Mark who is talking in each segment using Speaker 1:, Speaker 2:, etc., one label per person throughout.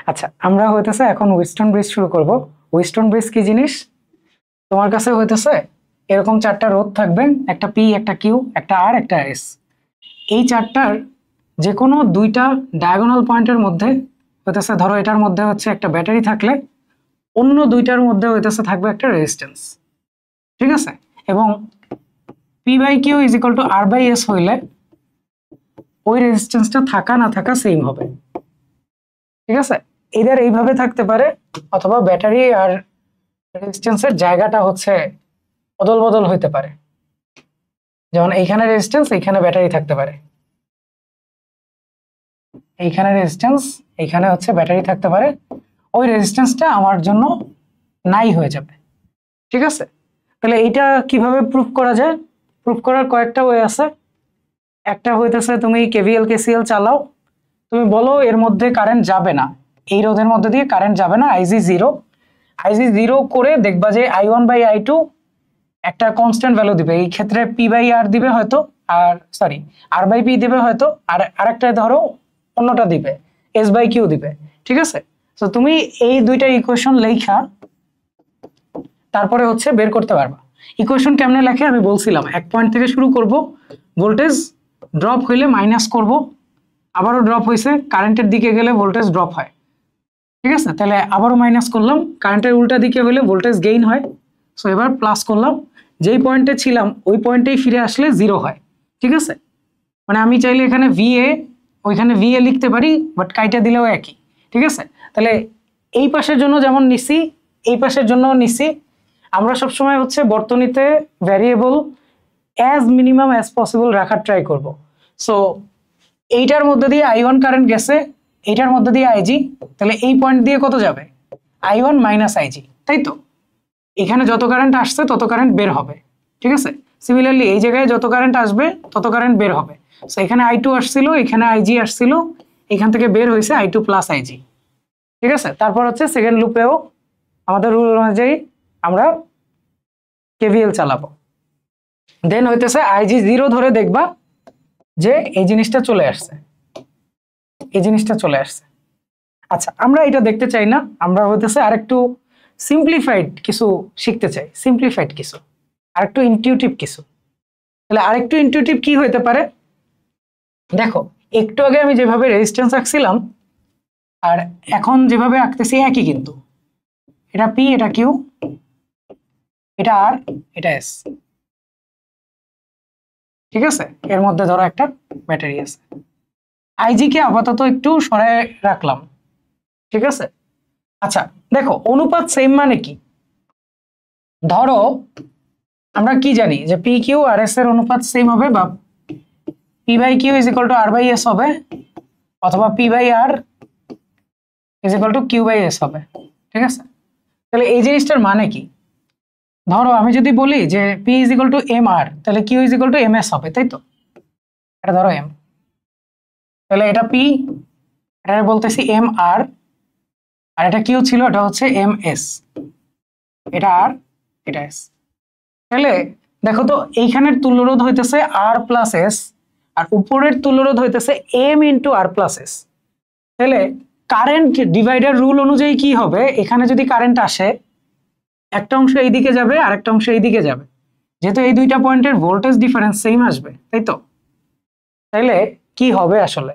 Speaker 1: আচ্ছা, আমরা হইতেছে এখন হুইটস্টোন ব্রিজ শুরু করব। হুইটস্টোন ব্রিজ কি জিনিস? তোমার কাছে হইতেছে এরকম চারটা রোধ থাকবে, একটা পি, একটা কিউ, একটা আর, একটা এস। এই চারটার যে কোনো দুইটা ডায়াগোনাল পয়েন্টের মধ্যে হইতেছে, ধরো এটার মধ্যে হচ্ছে একটা ব্যাটারি থাকলে অন্য দুইটার মধ্যে হইতেছে থাকবে একটা রেজিস্ট্যান্স, ঠিক আছে? এবং P by Q is equal to R by S হইলে ওই রেজিস্ট্যান্সটা থাকা না থাকা সেম হবে, ঠিক আছে? এদের এইভাবে থাকতে পারে, অথবা ব্যাটারি আর রেজিস্ট্যান্সের জায়গাটা হচ্ছে অদল বদল হইতে পারে। যেমন এইখানে রেজিস্ট্যান্স, এইখানে ব্যাটারি থাকতে পারে, এইখানে রেজিস্ট্যান্স, এইখানে হচ্ছে ব্যাটারি থাকতে পারে। ওই রেজিস্ট্যান্সটা আমার জন্য নাই হয়ে যাবে, ঠিক আছে? তাহলে এইটা কিভাবে প্রুফ করা যায়? প্রুফ করার কয়েকটা ওয়ে আছে। একটা হইতেছে তুমি কেভিএল কেসিএল চালাও, তুমি বলো এর মধ্যে কারেন্ট যাবে না, এই রোধের মধ্যে দিয়ে কারেন্ট যাবে না, আইজি জিরো। আইজি জিরো করে দেখবা যে I one by I two একটা কনস্ট্যান্ট ভ্যালু দিবে, এই ক্ষেত্রে পি বাই আর দিবে হয়তো, আর সরি আর বাই পি দিবে হয়তো, আর আরেকটা ধরো অন্যটা দিবে এস বাই কিউ দিবে, ঠিক আছে? তো তুমি এই দুইটা ইকুয়েশন লেখা তারপরে হচ্ছে বের করতে পারবা। ইকুয়েশন কেমনে লেখে আমি বলছিলাম, এক পয়েন্ট থেকে শুরু করব, ভোল্টেজ ড্রপ হইলে মাইনাস করব, আবারও ড্রপ হয়েছে, কারেন্টের দিকে গেলে ভোল্টেজ ড্রপ হয়, ঠিক আছে? তাহলে আবারও মাইনাস করলাম, কারেন্টের উল্টা দিকে হলে ভোল্টেজ গেইন হয়। সো এবার প্লাস করলাম, যেই পয়েন্টে ছিলাম ওই পয়েন্টেই ফিরে আসলে জিরো হয়, ঠিক আছে? মানে আমি চাইলে এখানে ভিএ, ওইখানে ভিএ লিখতে পারি, বাট কাইটা দিলেও একই, ঠিক আছে? তাহলে এই পাশের জন্য যেমন নিছি, এই পাশের জন্য নিছি। আমরা সবসময় হচ্ছে বর্তনীতে variable as minimum as possible রাখার ট্রাই করব। সো এইটার মধ্যে দিয়ে আই ওয়ান কারেন্ট গেছে, এইটার মধ্যে দিয়ে আইজি, তাহলে এই পয়েন্ট দিয়ে কত যাবে? আই ওয়ান মাইনাস আইজি, তাই তো? এখানে যত কারেন্ট আসছে তত কারেন্ট বের হবে, ঠিক আছে? সিমিলারলি এই জায়গায় যত কারেন্ট আসবে তত কারেন্ট বের হবে। সো এখানে আই টু আসছিল, এখানে আইজি আসছিল, এখান থেকে বের হয়েছে আই টু প্লাস আইজি, ঠিক আছে? তারপর হচ্ছে সেকেন্ড লুপেও আমাদের রুল অনুযায়ী আমরা কেভিএল চালাবো। দেন হইতেছে আইজি জিরো ধরে দেখবা যে এই জিনিসটা চলে আসছে, এই জিনিসটা চলে আসছে। আচ্ছা, আমরা এটা দেখতে চাই না, আমরা হইতেছে আরেকটু সিম্পলিফাইড কিছু শিখতে চাই, সিম্পলিফাইড কিছু, আরেকটু ইনটিউটিভ কিছু। তাহলে আরেকটু ইনটিউটিভ কি হইতে পারে? দেখো, একটু আগে আমি যেভাবে রেজিস্ট্যান্স আঁকছিলাম আর এখন যেভাবে আঁকতেছি একই, কিন্তু এটা পি, এটা কিউ, এটা আর, এটা এস, ঠিক আছে? এর মধ্যে ধরো একটা ব্যাটারি আছে, আইজি কে আপাতত একটু সরায় রাখলাম, ঠিক আছে? আচ্ছা দেখো, অনুপাত সেম মানে কি? ধরো আমরা কি জানি যে পি কিউ আর এস এর অনুপাত সেম হবে, বা P by Q is equal to R by S হবে, অথবা P by R is equal to Q by S হবে, ঠিক আছে? তাহলে এই জিনিসটার মানে কি? ধরো আমি যদি বলি যে P is equal to M R, তাহলে Q is equal to M S হবে, তাই তো? এটা ধরো এম, তাহলে এটা পি, এটা বলতেছি এম আর, আর এটা কিউ ছিল, এটা হচ্ছে এম এস, এটা আর, এটা এস। তাহলে দেখো তো, এইখানের তুল্যরোধ হইতেছে আর প্লাস এস, আর উপরের তুল্যরোধ হইতেছে এম ইন্টু আর প্লাস এস। তাহলে কারেন্ট ডিভাইডার রুল অনুযায়ী কি হবে? এখানে যদি কারেন্ট আসে, একটা অংশ এইদিকে যাবে আর একটা অংশ এইদিকে যাবে, যেহেতু এই দুইটা পয়েন্টের ভোল্টেজ ডিফারেন্স সেম আসবে, তাই তো? তাইলে কি হবে আসলে,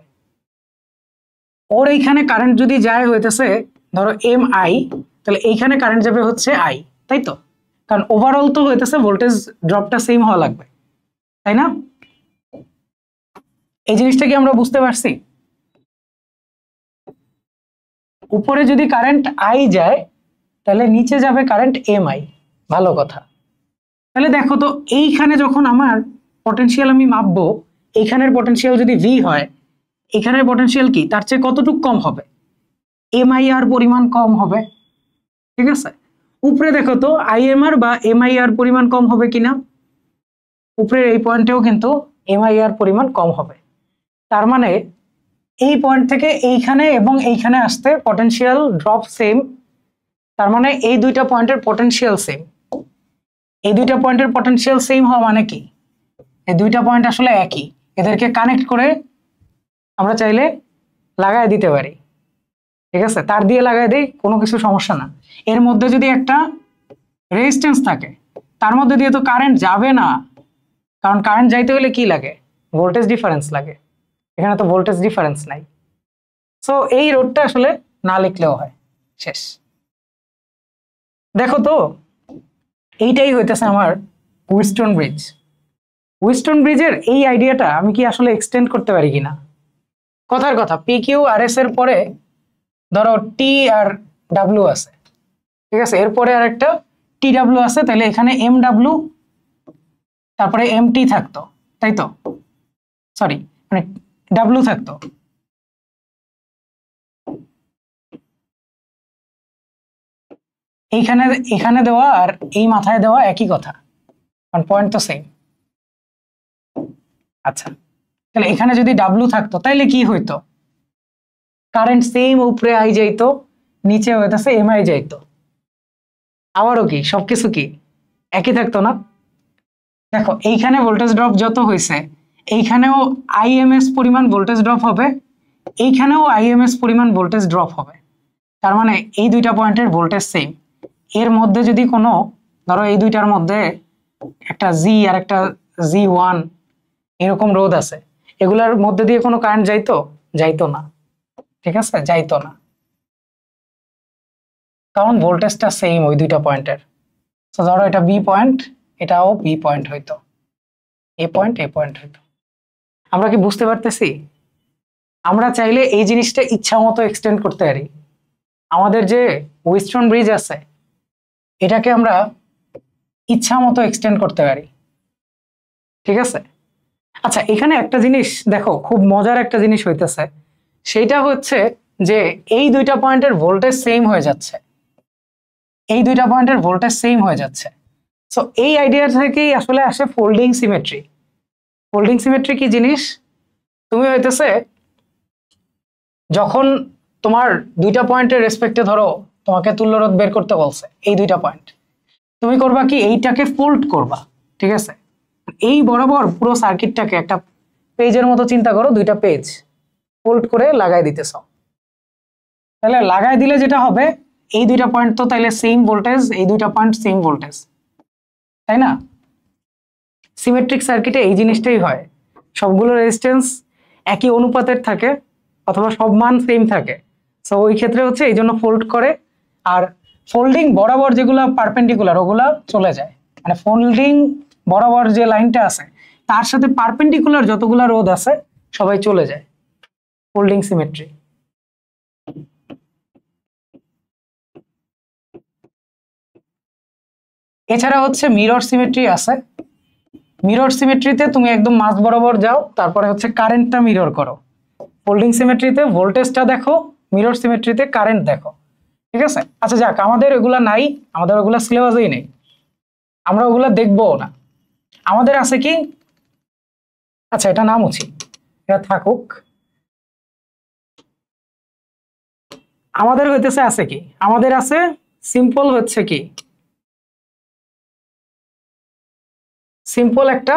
Speaker 1: ওর এইখানে কারেন্ট যদি যায় হইতেছে ধরো এম আই, তাহলে এইখানে কারেন্ট যাবে হচ্ছে আই, তাই তো? কারণ ওভারঅল তো হইতেছে ভোল্টেজ ড্রপটা সেম হওয়া লাগবে, তাই না? এই জিনিসটা কি আমরা বুঝতে পারছি? উপরে যদি কারেন্ট আই যায় তাহলে নিচে যাবে কারেন্ট এম আই, ভালো কথা। তাহলে দেখো তো, এইখানে যখন আমার পটেনশিয়াল আমি মাপবো, এইখানের পটেনশিয়াল যদি ভি হয়, এখানের পটেনশিয়াল কি তার চেয়ে কতটুকু কম হবে? এম আই আর পরিমাণ কম হবে, ঠিক আছে? উপরে দেখো তো আইএমআর বা এমআইআর পরিমাণ কম হবে কিনা, উপরের এই পয়েন্টেও কিন্তু এমআইআর পরিমাণ কম হবে। তার মানে এই পয়েন্ট থেকে এইখানে এবং এইখানে আসতে পটেনশিয়াল ড্রপ সেম, তার মানে এই দুইটা পয়েন্টের পটেনশিয়াল সেম। এই দুইটা পয়েন্টের পটেনশিয়াল সেম হওয়া মানে কি? এই দুইটা পয়েন্ট আসলে একই, এদেরকে কানেক্ট করে আমরা চাইলে লাগায় দিতে পারি, ঠিক আছে, তার দিয়ে লাগাই দেই, কোনো কিছু সমস্যা না। এর মধ্যে যদি একটা রেজিস্ট্যান্স থাকে, তার মধ্যে দিয়ে তো কারেন্ট যাবে না, কারণ কারেন্ট যাইতে হলে কি লাগে, ভোল্টেজ ডিফারেন্স লাগে। এখানে তো ভোল্টেজ ডিফারেন্স নাই, সো এই রোধটা আসলে না লিখলেও হয়, শেষ। দেখো তো, এইটাই হইতেছে আমার হুইটস্টোন ব্রিজ। হুইটস্টোন ব্রিজের এই আইডিয়াটা আমি কি আসলে এক্সটেন্ড করতে পারি কিনা? কথার কথা, পি কিউ আর এস এর পরে ধরো টি আর ডাব্লিউ আছে, ঠিক আছে, এরপরে আর একটা টি ডাব্লিউ আছে, তাহলে এখানে এম ডাব্লিউ তারপরে এম টি থাকতো, তাই তো? সরি, মানে ডাব্লিউ থাকতো। এইখানে এখানে দেওয়া আর এই মাথায় দেওয়া একই কথা, কারণ পয়েন্ট তো সেম। আচ্ছা, তাহলে এখানে যদি ডাব্লিউ থাকতো তাইলে কি হইতো? কারেন্ট সেম উপরে আই যাইতো, নিচে হইতেছে এম আই যাইতো। আবারও কি সবকিছু কি একই থাকতো না? দেখো, এইখানে ভোল্টেজ ড্রপ যত হয়েছে, এইখানেও আইএমএস পরিমাণ ভোল্টেজ ড্রপ হবে, এইখানেও আইএমএস পরিমাণ ভোল্টেজ ড্রপ হবে। তার মানে এই দুইটা পয়েন্টের ভোল্টেজ সেম। এর মধ্যে যদি কোনো, ধরো এই দুইটার মধ্যে একটা জি আর একটা জি1 এরকম রোধ আছে, এগুলার মধ্যে দিয়ে কোনো কারেন্ট যাইতো? যাইতো না, ঠিক আছে, যাইতো না, কারণ ভোল্টেজটা সেম ওই দুইটা পয়েন্টের। তো ধরো এটা বি পয়েন্ট, এটাও বি পয়েন্ট হইতো, এ পয়েন্ট হইতো। আমরা কি বুঝতে পারতেছি? আমরা চাইলে এই জিনিসটা ইচ্ছা মতো এক্সটেন্ড করতে পারি। আমাদের যে হুইটস্টোন ব্রিজ আছে, এটাকে আমরা ইচ্ছা মতো এক্সটেন্ড করতে পারি, ঠিক আছে। আচ্ছা, এখানে একটা জিনিস দেখো, খুব মজার একটা জিনিস হইতেছে, সেটা হচ্ছে যে এই দুইটা পয়েন্টের ভোল্টেজ সেম হয়ে যাচ্ছে, এই দুইটা পয়েন্টের ভোল্টেজ সেম হয়ে যাচ্ছে। সো এই আইডিয়া থেকেই আসলে আসে ফোল্ডিং সিমেট্রি। ফোল্ডিং সিমেট্রি কি জিনিস? তুমি হইতেছে যখন তোমার দুইটা পয়েন্টের রেসপেক্টে ধরো তোমাকে তুল্যরোধ বের করতে বলছে, এই দুইটা পয়েন্ট, তুমি করবা কি, এইটাকে ফোল্ড করবা, ঠিক আছে। এই বরাবর পুরো সার্কিটটাকে একটা পেজের মতো চিন্তা করো, দুইটা পেজ ফোল্ড করে লাগাই দিতেছ। তাহলে লাগাই দিলে যেটা হবে, এই দুইটা পয়েন্ট তো তাইলে সেম ভোল্টেজ, এই দুইটা পয়েন্ট সেম ভোল্টেজ, তাই না? সিমেট্রিক সার্কিটে এই জিনিসটাই হয়, সবগুলো রেজিস্ট্যান্স একই অনুপাতের থাকে অথবা সব মান সেম থাকে। সো ওই ক্ষেত্রে হচ্ছে এই জন্য ফোল্ড করে, আর ফোল্ডিং বরাবর যেগুলো পারপেন্ডিকুলার ওগুলা চলে যায়, মানে ফোল্ডিং বরাবর যে লাইনটা আছে তার সাথে পারপেন্ডিকুলার যতগুলা রোধ আছে সবাই চলে যায়, ফোল্ডিং সিমেট্রি। এছাড়া হচ্ছে মিরর সিমেট্রি আছে। মিরর সিমেট্রিতে তুমি একদম মাঝ বরাবর যাও, তারপরে হচ্ছে কারেন্টটা মিরর করো। ফোল্ডিং সিমেট্রিতে ভোল্টেজটা দেখো, মিরর সিমেট্রিতে কারেন্ট দেখো, ঠিক আছে। আচ্ছা যাক, আমাদের এগুলা নাই, আমাদের ওগুলা সিলেবাসেই নেই, আমরা ওগুলা দেখবো না। আমাদের আছে কি, আচ্ছা এটা নাম মুছি, এটা থাকুক। আমাদের হইতেছে আছে কি, আমাদের আছে সিম্পল, হচ্ছে কি সিম্পল একটা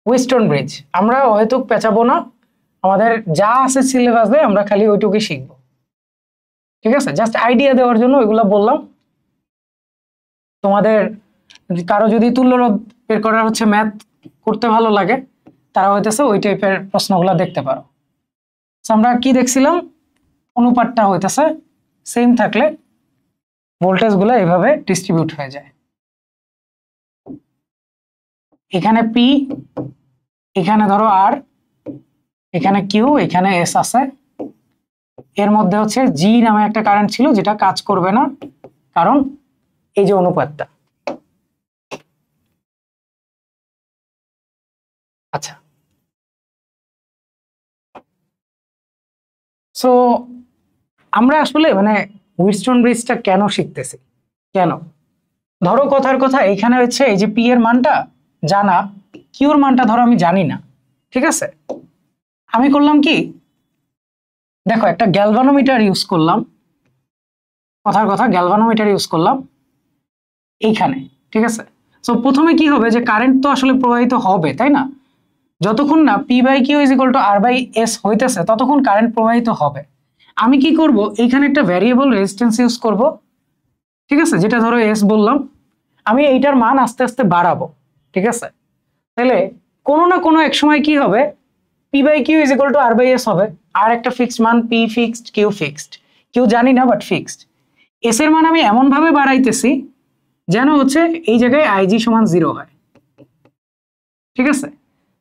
Speaker 1: হুইটস্টোন ব্রিজ। আমরা হয়তো পেঁচাবো না, আমাদের যা আছে সিলেবাসে আমরা খালি ওইটুকুই শিখবো, ঠিক আছে। জাস্ট আইডিয়া দেওয়ার জন্য ওইগুলা বললাম। তোমাদের কারো যদি তুল্যরোধ বের করার হচ্ছে ম্যাথ করতে ভালো লাগে, তারা হইতেছে ওই টাইপের প্রশ্নগুলো দেখতে পারো। আমরা কি দেখছিলাম, অনুপাতটা হইতেছে সেম থাকলে ভোল্টেজ গুলো এইভাবে ডিস্ট্রিবিউট হয়ে যায়। এখানে পি, এখানে ধরো আর, এখানে কিউ, এখানে এস আছে। এর মধ্যে হচ্ছে জি নামে একটা কারেন্ট ছিল যেটা কাজ করবে না, কারণ এই যে অনুপাতটা। আচ্ছা, সো আমরা আসলে মানে হুইটস্টোন ব্রিজটা কেন শিখতেছি, কেন? ধরো কথার কথা, এখানে হচ্ছে এই যে পি এর মানটা জানা, কিউর মানটা ধরো আমি জানি না, ঠিক আছে। আমি করলাম কি, দেখো একটা গ্যালভানোমিটার ইউজ করলাম, কথার কথা গ্যালভানোমিটার ইউজ করলাম এইখানে, ঠিক আছে। সো প্রথমে কি হবে, যে কারেন্ট তো আসলে প্রবাহিত হবে, তাই না? যতক্ষণ না P by Q is equal to R by S হইতেছে ততক্ষণ কারেন্ট প্রবাহিত হবে। আমি কি করব, এইখানে একটা ভ্যারিয়েবল রেজিস্ট্যান্স ইউজ করব, ঠিক আছে, যেটা ধরো এস বললাম, আমি এইটার মান আস্তে আস্তে বাড়াবো, ঠিক আছে। তাহলে কোনো না কোনো এক সময় কি হবে, P by Q is equal to R by S হবে, আর একটা ফিক্সড মান পি ফিক্সড কিউ ফিক্সড, কেউ জানি না বাট ফিক্সড। এস এর মান আমি এমন ভাবে বাড়াইতেছি যেন হচ্ছে এই জায়গায় আইজি সমান 0 হয়, ঠিক আছে।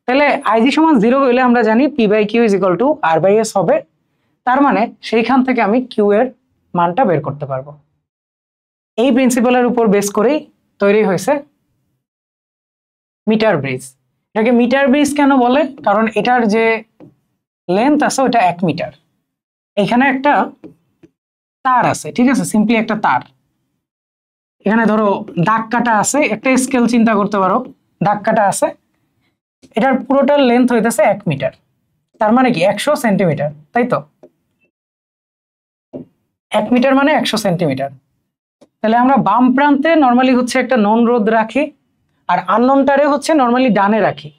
Speaker 1: তাহলে আইজি সমান 0 হইলে আমরা জানি P by Q is equal to R by S হবে, তার মানে সেইখান থেকে আমি কিউ এর মানটা বের করতে পারবো। এই প্রিন্সিপালের উপর বেস করেই তৈরি হয়েছে মিটার ব্রিজ। এটাকে মিটার ব্রিজ কেন বলে, কারণ এটার যে লেন্থ আছে ওটা 1 মিটার। এখানে একটা তার আছে, ঠিক আছে, সিম্পলি একটা তার, এখানে ধরো দাগ কাটা আছে, একটা স্কেল চিন্তা করতে পারো, দাগ কাটা আছে, এটার পুরোটার লেন্থ হইতেছে 1 মিটার, তার মানে কি 100 সেন্টিমিটার, তাই তো, 1 মিটার মানে 100 সেন্টিমিটার। তাহলে আমরা বাম প্রান্তে নর্মালি হচ্ছে একটা নন রোধ রাখি, আর আননোনটারে হচ্ছে নর্মালি ডানে রাখি,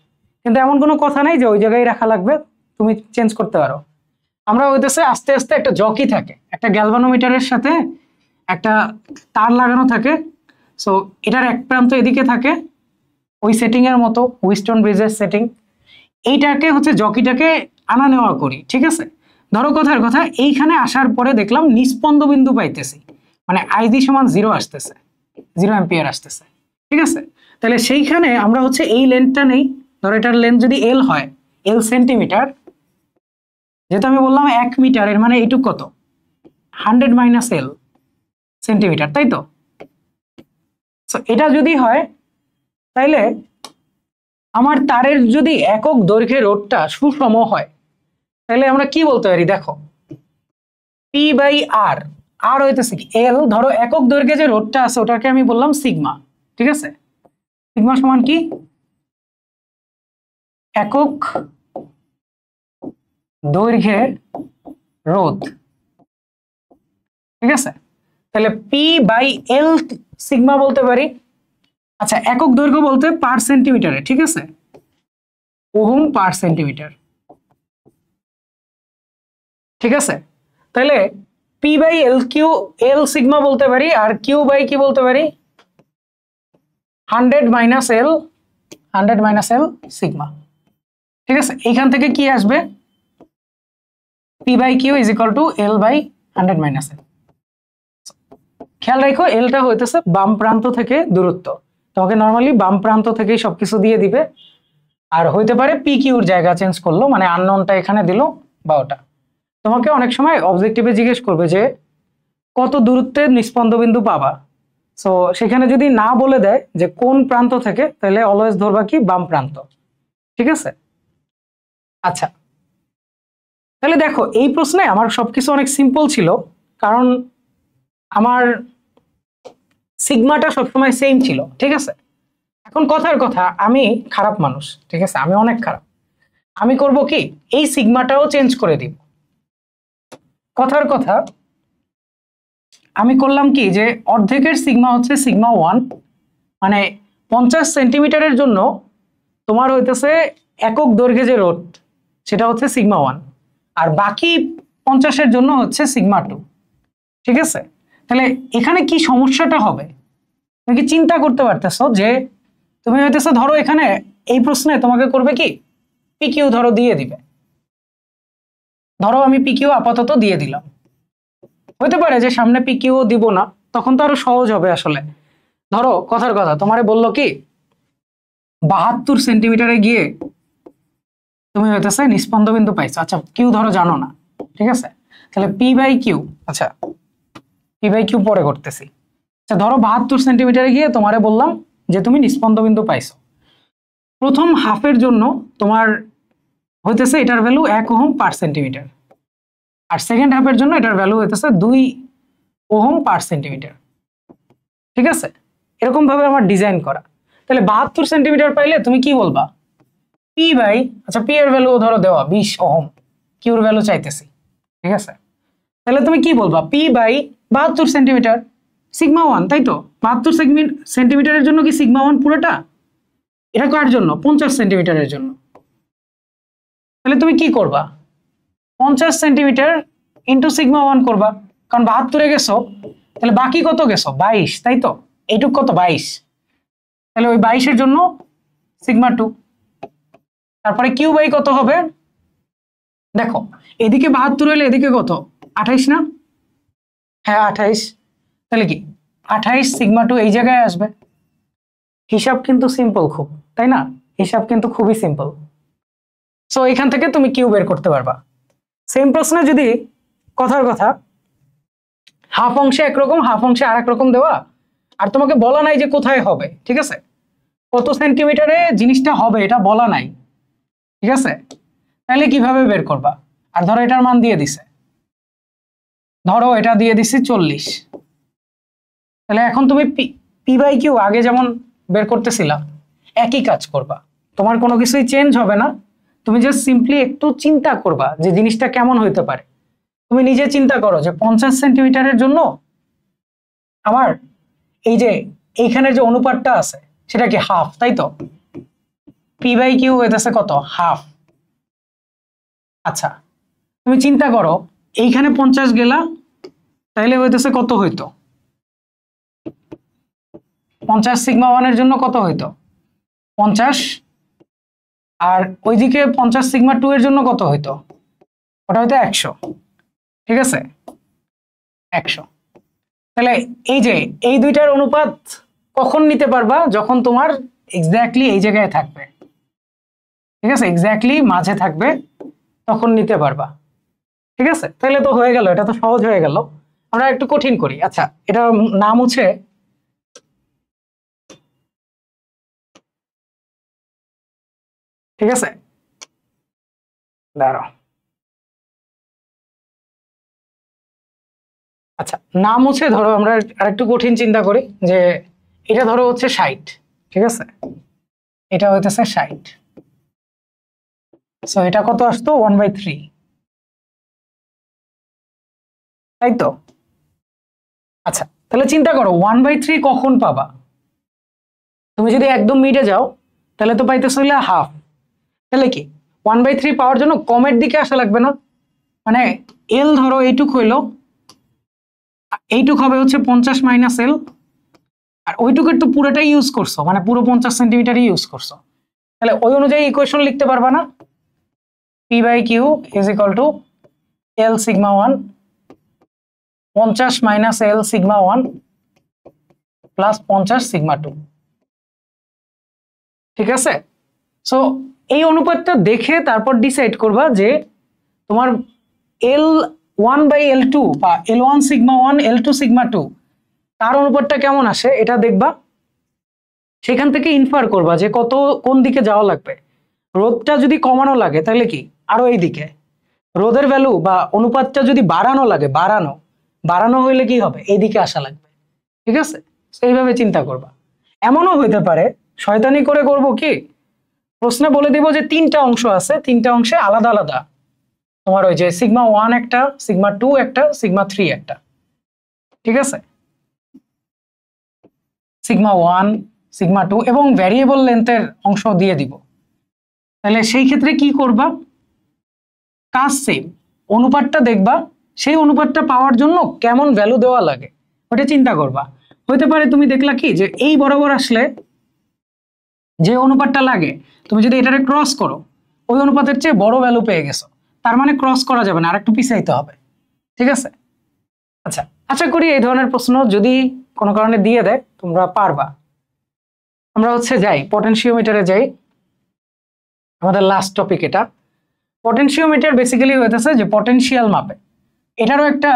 Speaker 1: কিন্তু এমন কোনো কথা নাই যে ওই জায়গায় রাখা লাগবে, তুমি চেঞ্জ করতে পারো। আমরা হইতেছে আস্তে আস্তে একটা জকি থাকে, একটা গ্যালভানোমিটারের সাথে একটা তার লাগানো থাকে, সো এটার এক প্রান্ত এদিকে থাকে ওই সেটিং এর মতো, হুইস্টন ব্রিজের সেটিং, এইটাকে হচ্ছে জকিটাকে আনা নেওয়া করি, ঠিক আছে। ধরো কথার কথা, এইখানে আসার পরে দেখলাম নিস্পন্দ বিন্দু পাইতেছি, মানে আইজি সমান 0 আসতেছে, 0 অ্যাম্পিয়ার আসতেছে, ঠিক আছে। তাহলে সেইখানে আমরা হচ্ছে এই লেন্থটা নেই, ধরো এটার লেন্থ যদি এল হয়, এল সেন্টিমিটার, যেহেতু আমি বললাম 1 মিটার, এর মানে এইটুক কত, 100 মাইনাস এল সেন্টিমিটার, তাই তো। এটা যদি হয় তাইলে আমার তারের যদি একক দৈর্ঘ্যের রোধটা সুষম হয়, তাহলে আমরা কি বলতে পারি, দেখো পি বাই আর, আর হইতেছে কি এল, ধরো একক দৈর্ঘ্যে যে রোধটা আছে ওটাকে আমি বললাম সিগমা, ঠিক আছে, সিগমা সমান কি, একক দৈর্ঘ্যের রোধ, ঠিক আছে। তাহলে পি বাই এল সিগমা বলতে পারি। আচ্ছা, একক দৈর্ঘ্য বলতে পার সেন্টিমিটারে, ঠিক আছে, ওহম পার সেন্টিমিটার, ঠিক আছে। তাহলে P by L Q, L sigma বলতে পারি, আর কিউ বাই কি বলতে পারি, 100 minus L, 100 minus L sigma, ঠিক আছে। এইখান থেকে কি আসবে, P by Q is equal to L by 100 minus L. খেয়াল রাখো এলটা হইতেছে বাম প্রান্ত থেকে দূরত্ব, তোমাকে নর্মালি বাম প্রান্ত থেকেই সবকিছু দিয়ে দিবে, আর হইতে পারে পি কিউর জায়গা চেঞ্জ করলো, মানে আননোনটা এখানে দিল বা ওটা। তোমাকে অনেক সময় অবজেক্টিভে জিজ্ঞেস করবে যে কত দূরত্বের নিস্পন্দ বিন্দু পাবা, সো সেখানে যদি না বলে দেয় যে কোন প্রান্ত থেকে, তাহলে অলওয়েজ ধরবা কি বাম প্রান্ত, ঠিক আছে। আচ্ছা, তাহলে দেখো এই প্রশ্নে আমার সবকিছু অনেক সিম্পল ছিল, কারণ আমার সিগমাটা সবসময় সেম ছিল, ঠিক আছে। এখন কথার কথা, আমি খারাপ মানুষ, ঠিক আছে, আমি অনেক খারাপ, আমি করব কি, এই সিগমাটাও চেঞ্জ করে দিব। কথার কথা, আমি করলাম কি, যে অর্ধেকের সিগমা হচ্ছে সিগমা 1, মানে 50 সেন্টিমিটারের জন্য তোমার হইতেছে একক দৈর্ঘ্যে যে রোধ সেটা হচ্ছে সিগমা 1, আর বাকি 50-এর জন্য হচ্ছে সিগমা 2, ঠিক আছে। তাহলে এখানে কি সমস্যাটা হবে, তুমি কি চিন্তা করতে পারতেছো, যে তুমি হইতেছে ধরো এখানে এই প্রশ্নে তোমাকে করবে কি, পি কিউ ধরো দিয়ে দিবে, ধরো আমি পি কিউ আপাতত দিয়ে দিলাম, হইতে পারে যে সামনে পি কিউ দিব না, তখন তো আরো সহজ হবে। আসলে ধরো কথার কথা, তোমারে বললো কি 72 সেন্টিমিটারে গিয়ে তুমি হইতেছে নিস্পন্দ বিন্দু পাইছো, আচ্ছা কিউ ধরো জানো না, ঠিক আছে, তাহলে পি বাই কিউ, আচ্ছা পি বাই কিউ পরে করতেছি। আচ্ছা ধরো 72 সেন্টিমিটারে গিয়ে তোমারে বললাম যে তুমি নিস্পন্দ বিন্দু পাইছো, প্রথম হাফের জন্য তোমার হইতেছে এটার ভ্যালু 1 ওহম পার সেন্টিমিটার, আর সেকেন্ড হাফের জন্য এটার ভ্যালু হইতেছে 2 ওহম পার সেন্টিমিটার, ঠিক আছে। এরকম ভাবে আমার ডিজাইন করা। তাহলে 72 সেন্টিমিটার পাইলে তুমি কি বলবা, পি বাই, আচ্ছা পি এর ভ্যালু ধরো দেওয়া 20 ওহম, কিউর ভ্যালু চাইতেছি, ঠিক আছে। তাহলে তুমি কি বলবা, পি বাই 72 সেন্টিমিটার সিগমা 1, তাই তো, 72 সেন্টিমিটারের জন্য কি সিগমা 1 পুরোটা, এটা কার জন্য, 50 সেন্টিমিটারের জন্য, তাহলে তুমি কি করবা, 50 সেন্টিমিটার ইন্টু সিগমা 1 করবা, কারণ 72-এ গেছো, তাহলে বাকি কত গেছো 22, তাই তো, এইটুক কত 22, তাহলে ওই 22-এর জন্য সিগমা 2। তারপরে কিউ বাই কত হবে, দেখো এদিকে 72 হলে এদিকে কত 28 না, হ্যাঁ 28, তাহলে কি 28 সিগমা 2 এই জায়গায় আসবে। হিসাব কিন্তু সিম্পল খুব, তাই না, হিসাব কিন্তু খুবই সিম্পল। সো এখান থেকে তুমি কিউ বের করতে পারবা। সেম প্রশ্নে যদি কথার কথা হাফ অংশে একরকম হাফ অংশে আর এক রকম দেওয়া, আর তোমাকে বলা নাই যে কোথায় হবে, ঠিক আছে, কত সেন্টিমিটারে জিনিসটা হবে এটা বলা নাই, ঠিক আছে, তাহলে কিভাবে বের করবা। আর ধরো এটার মান দিয়ে দিছে, ধরো এটা দিয়ে দিছি 40, তাহলে এখন তুমি পি বাই কিউ আগে যেমন বের করতেছিলা একই কাজ করবা, তোমার কোনো কিছুই চেঞ্জ হবে না, তুমি জাস্ট সিম্পলি একটু চিন্তা করবা যে জিনিসটা কেমন হইতে পারে। তুমি নিজে চিন্তা করো যে 50 সেন্টিমিটারের জন্য আমার এই যে এইখানের যে অনুপাতটা আছে সেটা কি হাফ, তাই তো, পি বাই কিউ হইতেছে কত হাফ। আচ্ছা তুমি চিন্তা করো এইখানে 50 গেলা, তাইলে হইতেছে কত হইতো, 50 সিগমা 1 এর জন্য কত হইতো 50, আর ওইদিকে 50 সিগমা 2 এর জন্য কত হইতো, ওটা হইতো 100, ঠিক আছে 100। তাহলে এই যে এই দুইটার অনুপাত কখন নিতে পারবা, যখন তোমার এক্স্যাক্টলি এই জায়গায় থাকবে, ঠিক আছে, এক্স্যাক্টলি মাঝে থাকবে, তখন নিতে পারবা, ঠিক আছে। তাহলে তো হয়ে গেল, এটা তো সহজ হয়ে গেল। আমরা একটু কঠিন করি। আচ্ছা এটা নাম হচ্ছে ঠিক আছে, দাঁড়াও, আচ্ছা নাম হচ্ছে, ধরো আমরা আরেকটু কঠিন চিন্তা করি যে এটা ধরো হচ্ছে 60, ঠিক আছে, এটা হইতেছে 60, সো এটা কত আসতো 1/3, তাই তো। আচ্ছা তাহলে চিন্তা করো 1/3 কখন পাবা, তুমি যদি একদম মিডে যাও তাহলে তো পাইতেছ হাফ, তাহলে কি 1/3 পাওয়ার জন্য কমের দিকে আসা লাগবে না, মানে এল ধরো এইটুক হইলো, এইটুক হবে হচ্ছে 50 মাইনাস এল, আর ওইটুকের তো পুরোটাই ইউজ করছো, মানে পুরো 50 সেন্টিমিটারই ইউজ করছো, তাহলে ওই অনুযায়ী ইকুয়েশন লিখতে পারবা না, P by Q is equal to L sigma 1 50 minus L sigma 1 plus 50 sigma 2, ঠিক আছে। সো এই অনুপাতটা দেখে তারপর ডিসাইড করবা যে তোমার L1/L2 বা L1 সিগমা 1 L2 সিগমা 2 তার অনুপাতটা কেমন আসে এটা দেখবা, সেখান থেকে ইনফার করবা যে কত কোন দিকে যাওয়া লাগবে। রোধটা যদি কমানো লাগে তাহলে কি আরো এই দিকে, রোধের ভ্যালু বা অনুপাতটা যদি বাড়ানো লাগে বাড়ানো হইলে কি হবে এইদিকে আসা লাগবে, ঠিক আছে। এইভাবে চিন্তা করবা। এমনও হইতে পারে শয়তানি করে করব কি, প্রশ্নে বলে দিব যে 3টা অংশ আছে, 3টা অংশে আলাদা আলাদা তোমার ওই যে সিগমা 1 একটা, সিগমা 2 একটা, সিগমা 3 একটা, ঠিক আছে, সিগমা 1 সিগমা 2 এবং ভ্যারিয়েবল লেন্থের অংশ দিয়ে দিব। তাহলে সেই ক্ষেত্রে কি করবা, কাজ সেম, অনুপাতটা দেখবা, সেই অনুপাতটা পাওয়ার জন্য কেমন ভ্যালু দেওয়া লাগে ওটা চিন্তা করবা। হইতে পারে তুমি দেখলা কি যে এই বরাবর আসলে যে অনুপাতটা লাগে তুমি যদি এটারে ক্রস করো ওই অনুপাতের চেয়ে বড় ভ্যালু পেয়ে গেছো, তার মানে ক্রস করা যাবে না, আর একটু পিছাইতে হবে, ঠিক আছে। আচ্ছা আশা করি এই ধরনের প্রশ্ন যদি কোনো কারণে দিয়ে দেয় তোমরা পারবা। আমরা হচ্ছে যাই পটেনশিওমিটারে যাই, আমাদের লাস্ট টপিক এটা। পটেনশিওমিটার বেসিক্যালি হইতেছে যে পটেনশিয়াল মাপে, এটারও একটা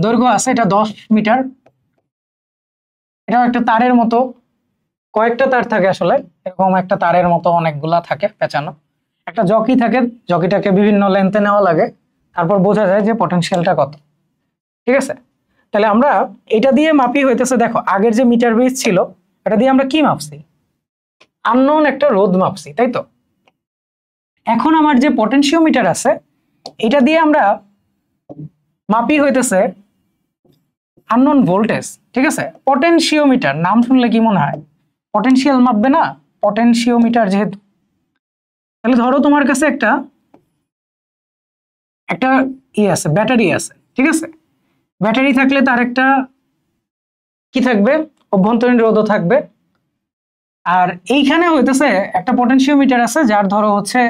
Speaker 1: দৈর্ঘ্য আছে, এটা 10 মিটার, এটাও একটা তারের মতো, কয়েকটা তার থাকে আসলে, এরকম একটা তারের মতো অনেকগুলা থাকে পেঁচানো, একটা জকি থাকে, জকিটাকে বিভিন্ন লেন্থে নেওয়া লাগে, তারপর বোঝা যায় যে পটেনশিয়ালটা কত, ঠিক আছে। তাহলে আমরা এটা দিয়ে মাপি হইতেছে, দেখো আগের যে মিটার বেস ছিল এটা দিয়ে আমরা কি মাপছি, আননোন একটা রোধ মাপছি, তাই তো। এখন আমার যে পটেনশিওমিটার আছে এটা দিয়ে আমরা মাপি হইতেছে আননোন ভোল্টেজ, ঠিক আছে। পটেনশিওমিটার নাম শুনলে কি মনে হয়, পটেনশিয়াল মাপবে না, পটেনশিওমিটার যেহেতু। তাহলে ধরো তোমার কাছে একটা একটা আছে, ব্যাটারি আছে, ঠিক আছে? ব্যাটারি থাকলে তার একটা কি থাকবে, অভ্যন্তরীণ রোধও থাকবে। আর এইখানে হইতেছে একটা পটেনশিওমিটার আছে, যার ধরো হচ্ছে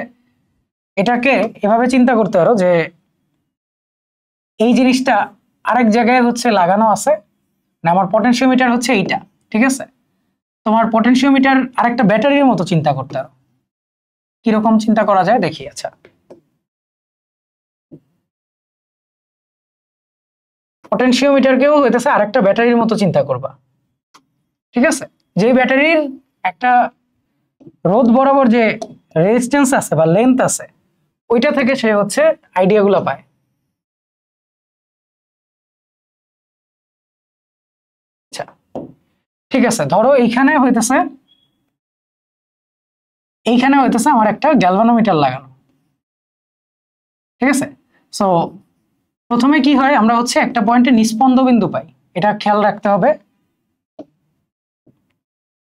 Speaker 1: এটাকে এভাবে চিন্তা করতে পারো যে এই জিনিসটা আরেক জায়গায় হচ্ছে লাগানো আছে, না আমার পটেনশিওমিটার হচ্ছে এইটা, ঠিক আছে? তোমার পটেনশিওমিটার আরেকটা ব্যাটারির মতো চিন্তা করতে পারো। কিরকম চিন্তা করা যায় দেখি। আচ্ছা, পটেনশিওমিটারকেও হইতেছে আরেকটা ব্যাটারির মতো চিন্তা করবা, ঠিক আছে? যে ব্যাটারির একটা রোধ বরাবর যে রেজিস্ট্যান্স আছে বা লেন্থ আছে, ওইটা থেকে সে হচ্ছে আইডিয়াগুলো পায়। আচ্ছা, ঠিক আছে, ধরো এইখানে হইতেছে আমার একটা গ্যালভানোমিটার লাগানো, ঠিক আছে? সো প্রথমে কি হয়, আমরা হচ্ছে একটা পয়েন্টে নিস্পন্দ বিন্দু পাই, এটা খেয়াল রাখতে হবে।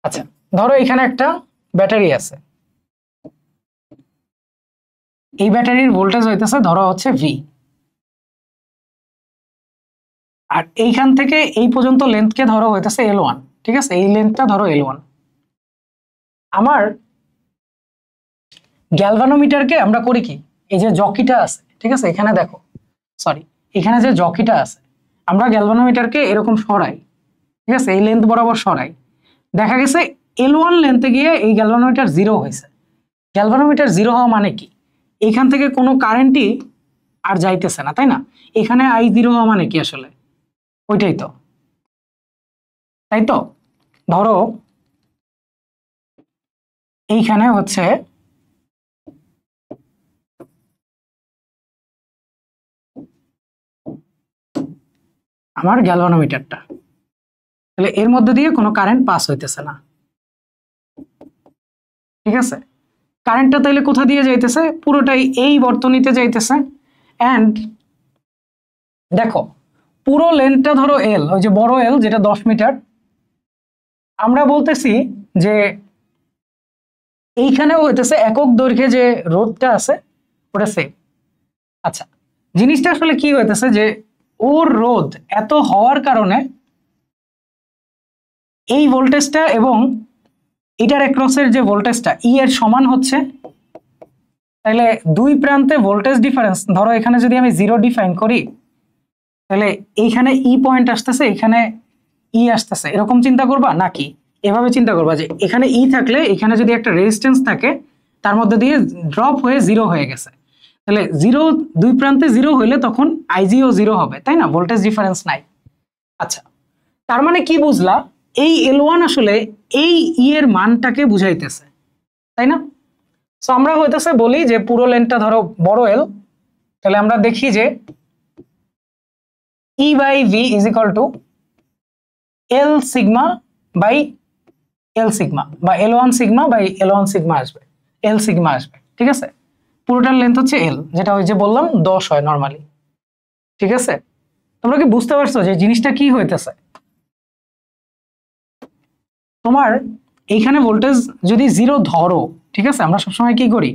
Speaker 1: আচ্ছা, ধরো এখানে একটা ব্যাটারি আছে, এই ব্যাটারির ভোল্টেজ হইতেছে ধরো হচ্ছে ভি, আর এইখান থেকে এই পর্যন্ত লেন্থকে ধরো হইতেছে L1, ঠিক আছে? এই লেন্থটা ধরো L1। আমার গ্যালভানোমিটারকে আমরা করি কি, এই যে জকিটা আছে, ঠিক আছে, এখানে দেখো, সরি, এখানে যে জকিটা আছে, আমরা গ্যালভানোমিটারকে এরকম সরাই, ঠিক আছে, এই লেন্থ বরাবর সরাই। দেখা গেছে L1 লেন্থে গিয়ে এই গ্যালভানোমিটার জিরো হয়েছে। গ্যালভানোমিটার জিরো হওয়া মানে কি, এখান থেকে কোনো কারেন্টই আর যাইতেছে না, তাই না? এখানে I0 হওয়া মানে কি আসলে, ওইটাই তো, তাই তো? ধরো এইখানে হচ্ছে আমার গ্যালভানোমিটারটা, তাহলে এর মধ্যে দিয়ে কোনো কারেন্ট পাস হইতেছে না, ঠিক আছে? কারেন্টটা তাহলে কোথা দিয়ে যাইতেছে, পুরোটাই এই বর্তনীতে যাইতেছে। অ্যান্ড দেখো, পুরো লেন্থটা ধরো এল, ওই যে বড় এল যেটা 10 মিটার, আমরা বলতেছি যে এইখানেও হইতেছে একক দৈর্ঘ্যে যে রোধটা আছে ওটা সেম। আচ্ছা, জিনিসটা আসলে কি হইতেছে যে ওর রোধ এত হওয়ার কারণে এই ভোল্টেজটা এবং এটার অ্যাক্রসের যে ভোল্টেজটা ই এর সমান হচ্ছে। তাহলে দুই প্রান্তে ভোল্টেজ ডিফারেন্স, ধরো এখানে যদি আমি 0 ডিফাইন করি, তাহলে এইখানে ই পয়েন্ট আসতেছে, এখানে ই আসতেছে, এরকম চিন্তা করবা নাকি এভাবে চিন্তা করবা যে এখানে ই থাকলে এখানে যদি একটা রেজিস্ট্যান্স থাকে, তার মধ্যে দিয়ে ড্রপ হয়ে 0 হয়ে গেছে, তাহলে 0 দুই প্রান্তে 0 হইলে তখন আইজিও 0 হবে, তাই না? ভোল্টেজ ডিফারেন্স নাই। আচ্ছা, তার মানে কি বুঝলা, এই L1 আসলে এই ই এর মানটাকে বুঝাইতেছে, তাই না? সো আমরা হইতেছে বলি যে পুরো লেন্থটা ধরো বড় এল, তাহলে আমরা দেখি যে E by V is equal to L sigma by L sigma, বা L1 sigma by L1 sigma আসবে, এল সিগমা আসবে, ঠিক আছে? পুরোটার লেন্থ হচ্ছে এল, যেটা ওই যে বললাম 10 হয় নরমালি, ঠিক আছে? তোমরা কি বুঝতে পারছো যে জিনিসটা কি হইতেছে? তোমার এইখানে ভোল্টেজ যদি 0 ধরো, ঠিক আছে, আমরা সবসময় কি করি,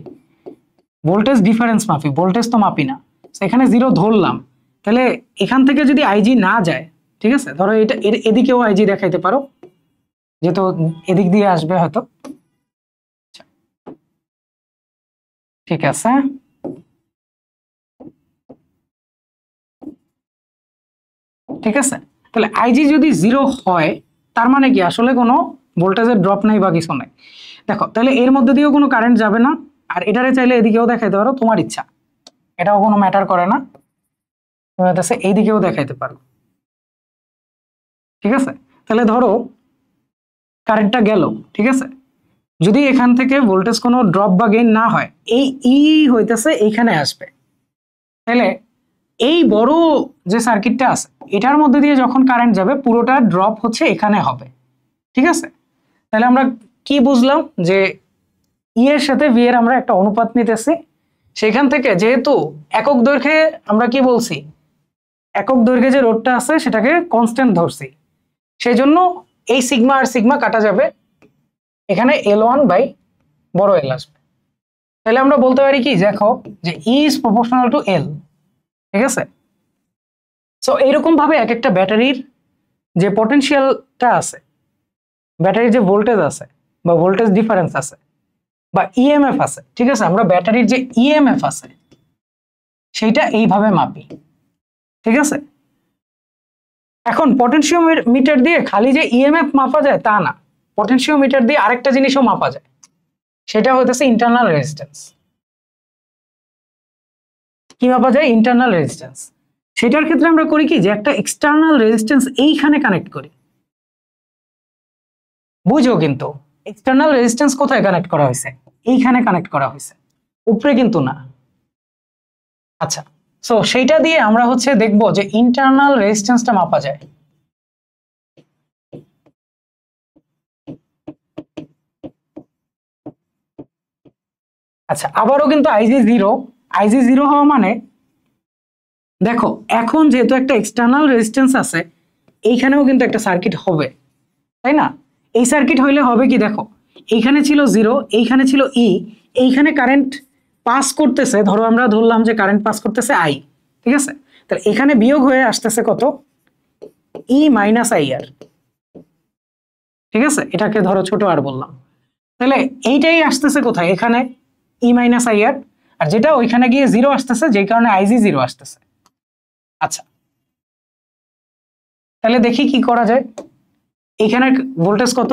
Speaker 1: ভোল্টেজ ডিফারেন্স মাপি, ভোল্টেজ তো মাপি না। এখানে 0 ধরলাম, তাহলে এখান থেকে যদি আইজি না যায়, ঠিক আছে, ধরো এটা এদিকেও আইজি দেখাইতে পারো, যেহেতু এদিক দিয়ে আসবে হয়তো, ঠিক আছে? ঠিক আছে, তাহলে আইজি যদি 0 হয়, তার মানে কি আসলে কোনো ভোল্টেজের ড্রপ নাই বা কিছু নাই। দেখো, তাহলে এর মধ্যে দিয়েও কোনো কারেন্ট যাবে না, আর এটারে চাইলে এদিকেও দেখাইতে পারো, তোমার ইচ্ছা, এটাও কোনো ম্যাটার করে না, তুমি হচ্ছে এইদিকেও দেখাইতে পারো, ঠিক আছে? তাহলে ধরো কারেন্টটা গেল, ঠিক আছে, যদি এখান থেকে ভোল্টেজ কোনো ড্রপ বা গেইন না হয়, এই ই হইতেছে এইখানে আসবে, তাহলে এই বড় যে সার্কিটটা আছে এটার মধ্যে দিয়ে যখন কারেন্ট যাবে, পুরোটা ড্রপ হচ্ছে এখানে হবে, ঠিক আছে? তাহলে আমরা কি বুঝলাম, যে ই এর সাথে ভি এর আমরা একটা অনুপাত নিতেছি, সেখান থেকে যেহেতু একক দৈর্ঘ্যে আমরা কি বলছি, একক দৈর্ঘ্যে যে রোধটা আছে সেটাকে কনস্ট্যান্ট ধরছি, সেই জন্য এই সিগমা আর সিগমা কাটা যাবে, এখানে L1 বাই বড় এল আসবে। তাহলে আমরা বলতে পারি কি, দেখো যে ই ইজ প্রপোর্শনাল টু এল, ঠিক আছে। সো এইরকম ভাবে এক একটা ব্যাটারির যে পটেনশিয়ালটা আছে, ব্যাটারির যে ভোল্টেজ আছে বা ভোল্টেজ ডিফারেন্স আছে বা ইএমএফ আছে, ঠিক আছে, আমরা ব্যাটারির যে ইএমএফ আছে সেইটা এইভাবে মাপি। ঠিক আছে। এখন পটেনশিওমিটার দিয়ে খালি যে ইএমএফ মাপা যায় তা না, পটেনশিওমিটার দিয়ে আরেকটা জিনিসও মাপা যায়, সেটা হইতেছে ইন্টারনাল রেজিস্ট্যান্স। কি মাপা যায়? Internal resistance. সেটার ক্ষেত্রে আমরা করি কি, যে একটা এক্সটার্নাল রেজিস্ট্যান্স এইখানে কানেক্ট করি। বুঝো কিন্তু এক্সটার্নাল রেজিস্ট্যান্স কোথায় কানেক্ট করা হয়েছে? এইখানে কানেক্ট করা হয়েছে, উপরে কিন্তু না। আচ্ছা, সো সেইটা দিয়ে আমরা হচ্ছে দেখব যে ইন্টারনাল রেজিস্ট্যান্সটা মাপা যায়। আচ্ছা, আবারও কিন্তু আইজি জিরো হওয়া মানে দেখো এখন যেহেতু একটা এক্সটার্নাল রেজিস্ট্যান্স আছে, এইখানেও কিন্তু একটা সার্কিট হবে, তাই না? এই সার্কিট হইলে হবে কি, দেখো এইখানে ছিল জিরো, এইখানে ছিল এইখানে কারেন্ট পাস করতেছে, ধরো আমরা ধরলাম যে কারেন্ট পাস করতেছে আই, ঠিক আছে, তাহলে এখানে বিয়োগ হয়ে আসতেছে কত, ই মাইনাস আই আর। ঠিক আছে, এটাকে ধরো ছোট আর বললাম, তাহলে এইটাই আসতেছে কোথায়, এখানে ই মাইনাস আই আর, আর যেটা ওইখানে গিয়ে জিরো আসতেছে, যেই কারণে আইজি জিরো আসতেছে। আচ্ছা, তাহলে দেখি কি করা যায়। এখানে ভোল্টেজ কত,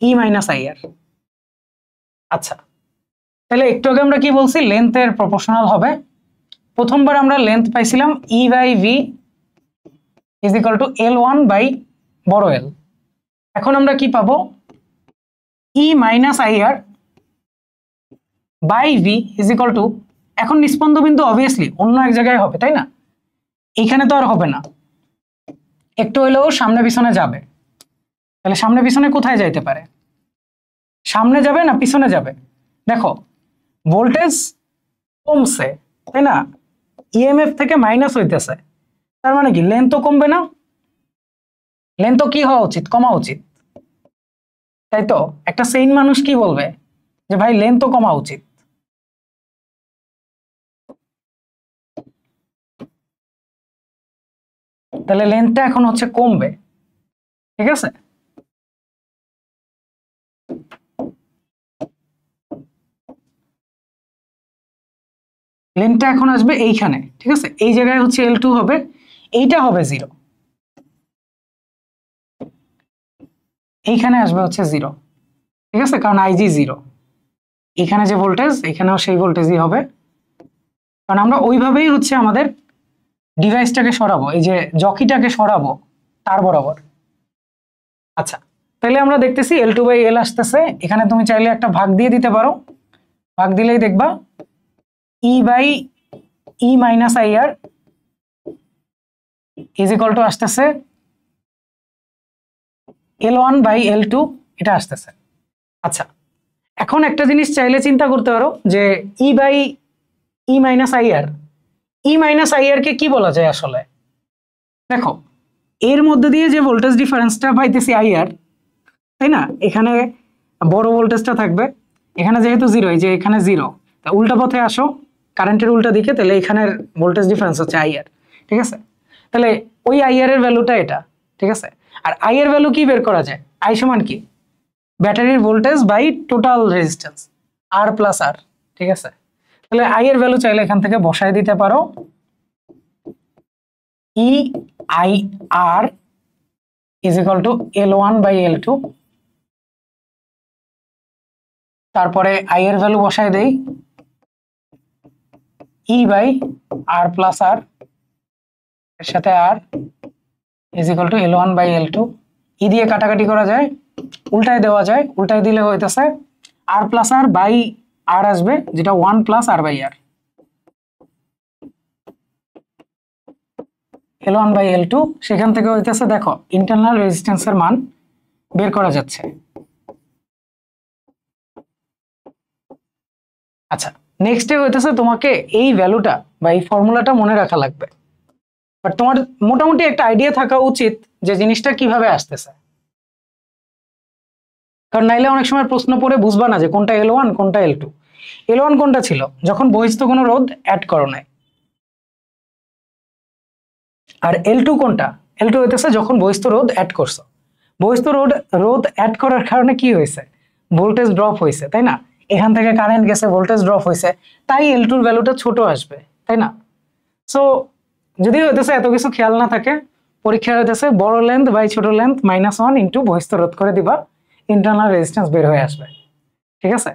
Speaker 1: ই মাইনাস আই আর। আচ্ছা, তাহলে একটু আগে আমরা কি বলছি, লেন্থের প্রপোর্শনাল হবে। প্রথমবার আমরা লেন্থ পাইছিলাম E by V is equal to L one by বড় এল। এখন আমরা কি পাবো, E minus I R by V is equal to, এখন নিস্পন্দ বিন্দু অবভিয়াসলি অন্য এক জায়গায় হবে, তাই না? এইখানে তো আর হবে না, একটু হইলেও সামনে পিছনে যাবে। তাহলে সামনে পিছনে কোথায় যাইতে পারে, সামনে যাবে না পিছনে যাবে? দেখো ভোল্টেজ কমছে, তাই না, ইএমএফ থেকে মাইনাস হইতেছে, তার মানে কি লেন্থ কমবে না? লেন্থ কি হওয়া উচিত, কমা উচিত, তাই তো? একটা সেইন মানুষ কি বলবে, যে ভাই লেন্থ কমা উচিত। তাহলে লেন্থটা এখন হচ্ছে কমবে, ঠিক আছে। লেন্থটা এখন আসবে এইখানে, ঠিক আছে, এই জায়গায় হচ্ছে এল টু হবে, এইটা হবে জিরো, এইখানে আসবে হচ্ছে জিরো, ঠিক আছে, কারণ আইজি জিরো। এখানে যে ভোল্টেজ, এখানেও সেই ভোল্টেজই হবে, কারণ আমরা ওইভাবেই হচ্ছে আমাদের ডিভাইসটাকে সরাবো, এই যে জকিটাকে সরাবো তার বরাবর। আচ্ছা, তাহলে আমরা দেখতেছি এল টু বাই এল আসতেছে, এখানে তুমি চাইলে একটা ভাগ দিয়ে দিতে পারো, ভাগ দিলেই দেখবা E by E minus I R is equal to আসতেছে L one by L two, এটা আসতেছে। আচ্ছা, এখন একটা জিনিস চাইলে চিন্তা করতে পারো যে E by E minus I R, E minus I R কে কি বলা যায় আসলে? দেখো এর মধ্যে দিয়ে যে ভোল্টেজ ডিফারেন্সটা পাইতেছি আই আর, তাই না, এখানে বড় ভোল্টেজটা থাকবে, এখানে যেহেতু জিরো, এই যে এখানে জিরো, তা উল্টা পথে আসো কারেন্টের উল্টা দিকে, তাহলে এখানের ভোল্টেজ ডিফারেন্স হচ্ছে আই আর, ঠিক আছে। তাহলে ওই আই আর এর ভ্যালুটা এটা, ঠিক আছে। আর আই এর ভ্যালু কি বের করা যায়, আই সমান কি, ব্যাটারির voltage by total resistance R plus R, ঠিক আছে। তাহলে আই এর ভ্যালু চাইলে এখান থেকে বসায় দিতে পারো, E I R is equal to L one by L two, তারপরে আই এর ভ্যালু বসায় দেই E by R plus R, এর সাথে R is equal to L one by L two. E দিয়ে কাটাকাটি করা যায়, উল্টায় দেওয়া যায়, উল্টায় দিলে হইতেছে আর প্লাস আর বাই আর আসবে, যেটা one plus R by R, L one by L two. সেখান থেকে হইতেছে দেখো ইন্টারনাল রেজিস্ট্যান্সের মান বের করা যাচ্ছে। আচ্ছা, নেক্সটে হইতেছে তোমাকে এই ভ্যালুটা বা এই ফর্মুলাটা মনে রাখা লাগবে, বাট তোমার মোটামুটি একটা আইডিয়া থাকা উচিত যে জিনিসটা কিভাবে আসতেছে, কারণ নাইলে অনেক সময় প্রশ্ন পড়ে বুঝবা না যে কোনটা এল ওয়ান কোনটা এল টু। এল ওয়ান কোনটা ছিল, যখন বহিস্থ কোনো রোধ অ্যাড করো নাই, আর এল টু কোনটা? এল টু হইতেছে যখন বহিস্থ রোধ অ্যাড করছো। বহিস্থ রোধ অ্যাড করার কারণে কি হয়েছে? ভোল্টেজ ড্রপ হয়েছে, তাই না? এখান থেকে কারেন্ট গেছে, ভোল্টেজ ড্রপ হয়েছে, তাই এল টুর ভ্যালুটা ছোট আসবে, তাই না? সো যদি হইতেছে এত কিছু খেয়াল না থাকে, পরীক্ষা হইতেছে বড় লেন্থ বাই ছোট লেন্থ -1 ইন্টু বহিস্থ রোধ করে দিবা, ইন্টারনাল রেজিস্ট্যান্স বের হয়ে আসবে। ঠিক আছে?